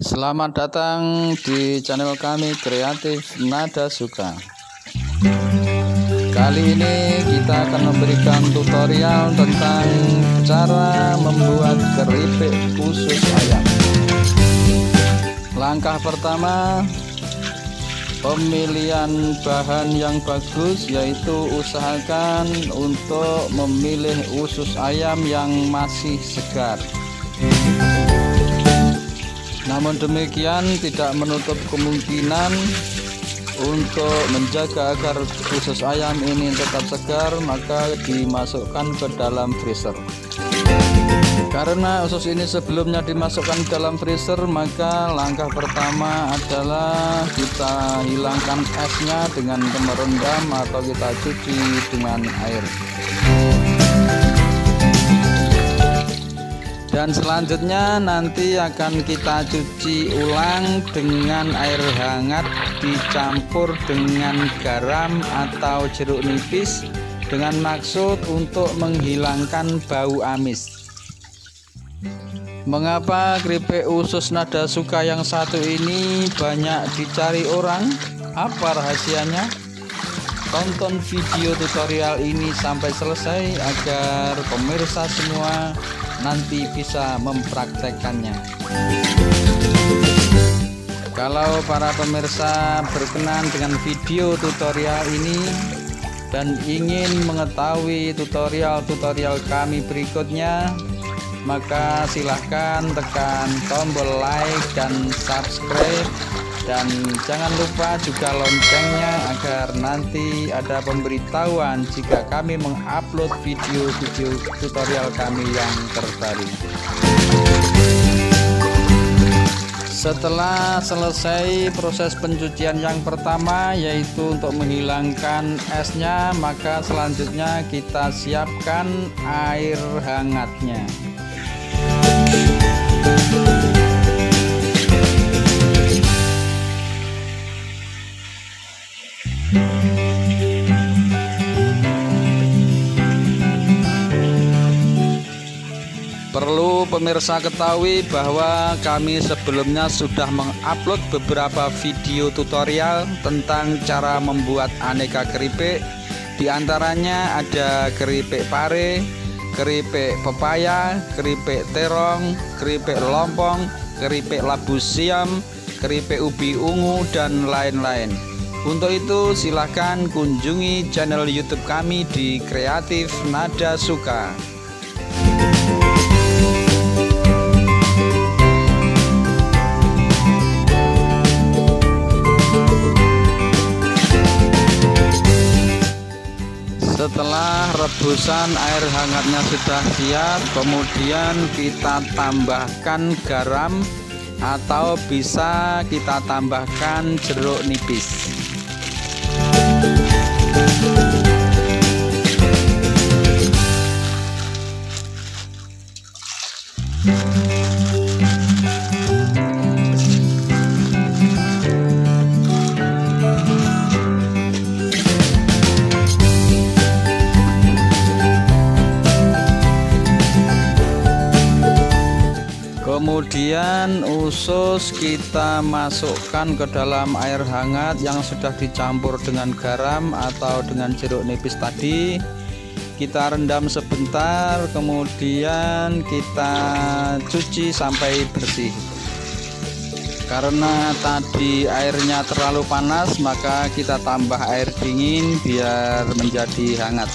Selamat datang di channel kami Kreatif Nada Suka. Kali ini kita akan memberikan tutorial tentang cara membuat keripik usus ayam. Langkah pertama, pemilihan bahan yang bagus, yaitu usahakan untuk memilih usus ayam yang masih segar. Namun demikian tidak menutup kemungkinan untuk menjaga agar usus ayam ini tetap segar, maka dimasukkan ke dalam freezer. Karena usus ini sebelumnya dimasukkan ke dalam freezer, maka langkah pertama adalah kita hilangkan esnya dengan merendam atau kita cuci dengan air. Dan selanjutnya nanti akan kita cuci ulang dengan air hangat dicampur dengan garam atau jeruk nipis dengan maksud untuk menghilangkan bau amis. Mengapa keripik usus Nada Suka yang satu ini banyak dicari orang? Apa rahasianya? Tonton video tutorial ini sampai selesai agar pemirsa semua nanti bisa mempraktekkannya. Kalau para pemirsa berkenan dengan video tutorial ini dan ingin mengetahui tutorial-tutorial kami berikutnya, maka silahkan tekan tombol like dan subscribe, dan jangan lupa juga loncengnya agar nanti ada pemberitahuan jika kami mengupload video-video tutorial kami yang terbaru. Setelah selesai proses pencucian yang pertama, yaitu untuk menghilangkan esnya, maka selanjutnya kita siapkan air hangatnya. Perlu pemirsa ketahui bahwa kami sebelumnya sudah mengupload beberapa video tutorial tentang cara membuat aneka keripik. Di antaranya ada keripik pare, keripik pepaya, keripik terong, keripik lompong, keripik labu siam, keripik ubi ungu, dan lain-lain. Untuk itu silahkan kunjungi channel YouTube kami di Kreatif Nada Suka. Setelah rebusan air hangatnya sudah siap, kemudian kita tambahkan garam atau bisa kita tambahkan jeruk nipis. Kemudian usus kita masukkan ke dalam air hangat yang sudah dicampur dengan garam atau dengan jeruk nipis tadi. Kita rendam sebentar, kemudian kita cuci sampai bersih. Karena tadi airnya terlalu panas, maka kita tambah air dingin biar menjadi hangat.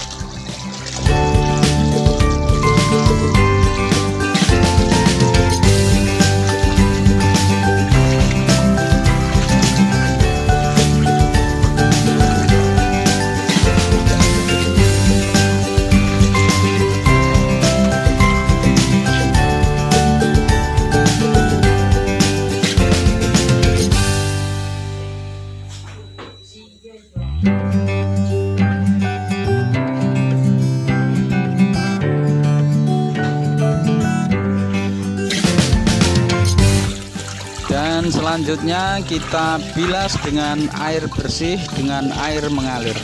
Dan selanjutnya kita bilas dengan air bersih dengan air mengalir.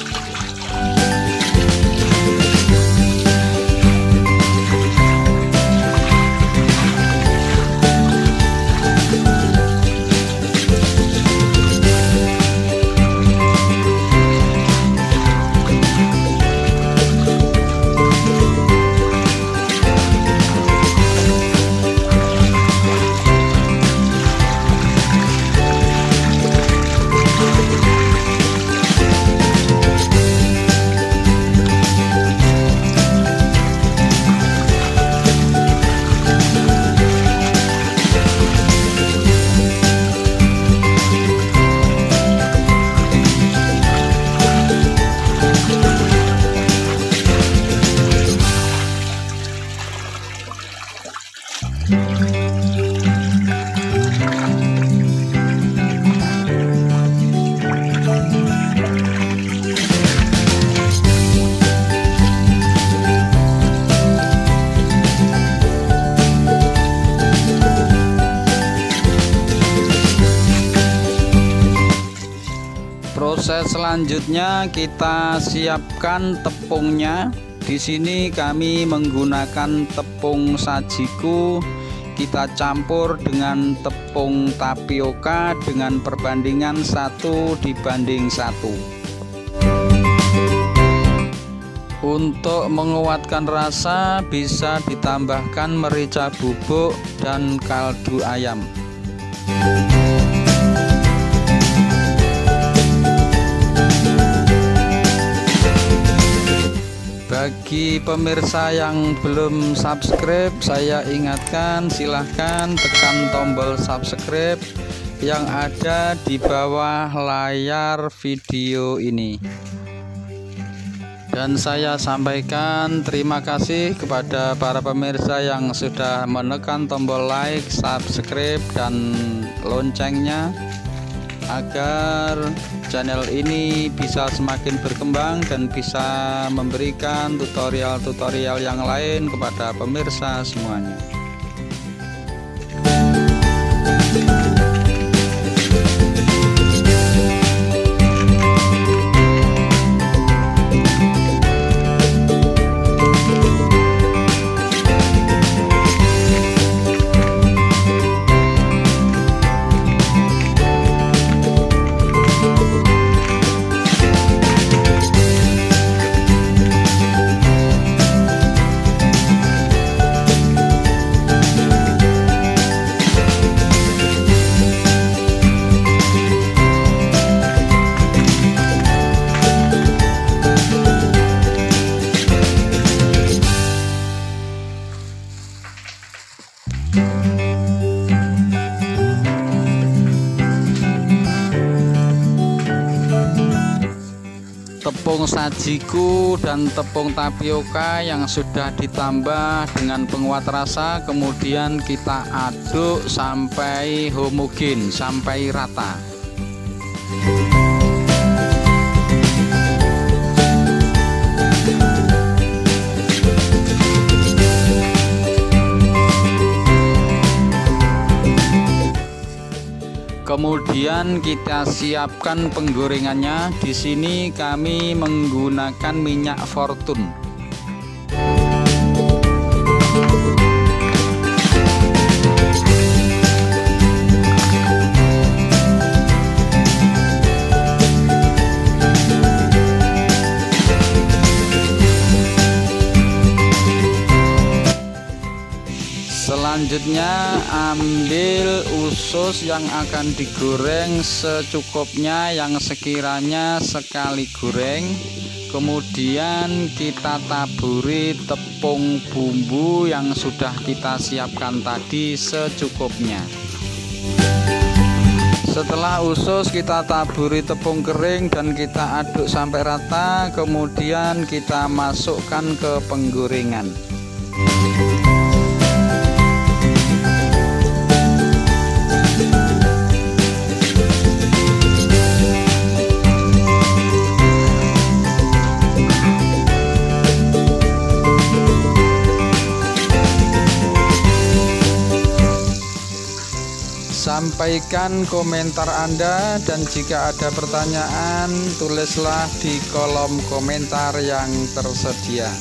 Proses selanjutnya kita siapkan tepungnya. Di sini kami menggunakan tepung sajiku. Kita campur dengan tepung tapioka dengan perbandingan 1:1. Untuk menguatkan rasa bisa ditambahkan merica bubuk dan kaldu ayam. Bagi pemirsa yang belum subscribe, saya ingatkan silahkan tekan tombol subscribe yang ada di bawah layar video ini. Dan saya sampaikan terima kasih kepada para pemirsa yang sudah menekan tombol like, subscribe, dan loncengnya, agar channel ini bisa semakin berkembang dan bisa memberikan tutorial-tutorial yang lain kepada pemirsa semuanya. Tepung sajiku dan tepung tapioka yang sudah ditambah dengan penguat rasa, kemudian kita aduk sampai homogen, sampai rata. Kemudian kita siapkan penggorengannya. Di sini kami menggunakan minyak Fortune. Selanjutnya ambil usus yang akan digoreng secukupnya, yang sekiranya sekali goreng. Kemudian kita taburi tepung bumbu yang sudah kita siapkan tadi secukupnya. Setelah usus kita taburi tepung kering dan kita aduk sampai rata. Kemudian kita masukkan ke penggorengan. Sampaikan komentar Anda, dan jika ada pertanyaan tulislah di kolom komentar yang tersedia.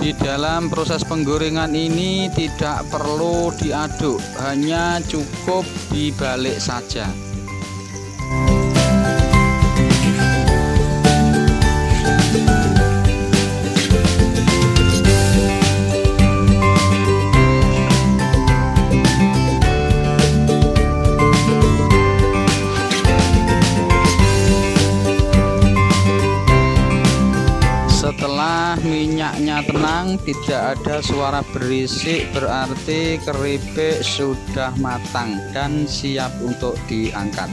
Di dalam proses penggorengan ini tidak perlu diaduk, hanya cukup dibalik saja. Setelah minyaknya tenang, tidak ada suara berisik, berarti keripik sudah matang dan siap untuk diangkat.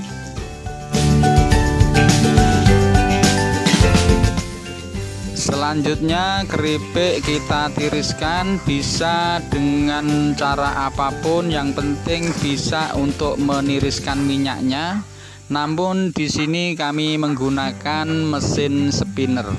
Selanjutnya keripik kita tiriskan, bisa dengan cara apapun, yang penting bisa untuk meniriskan minyaknya. Namun di sini kami menggunakan mesin spinner.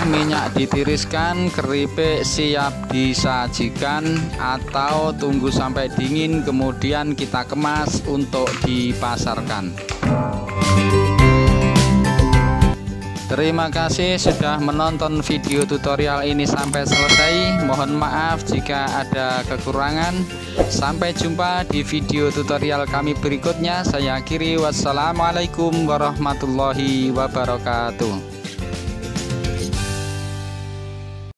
Minyak ditiriskan, keripik siap disajikan, atau tunggu sampai dingin kemudian kita kemas untuk dipasarkan. Terima kasih sudah menonton video tutorial ini sampai selesai. Mohon maaf jika ada kekurangan. Sampai jumpa di video tutorial kami berikutnya. Saya akhiri, wassalamualaikum warahmatullahi wabarakatuh.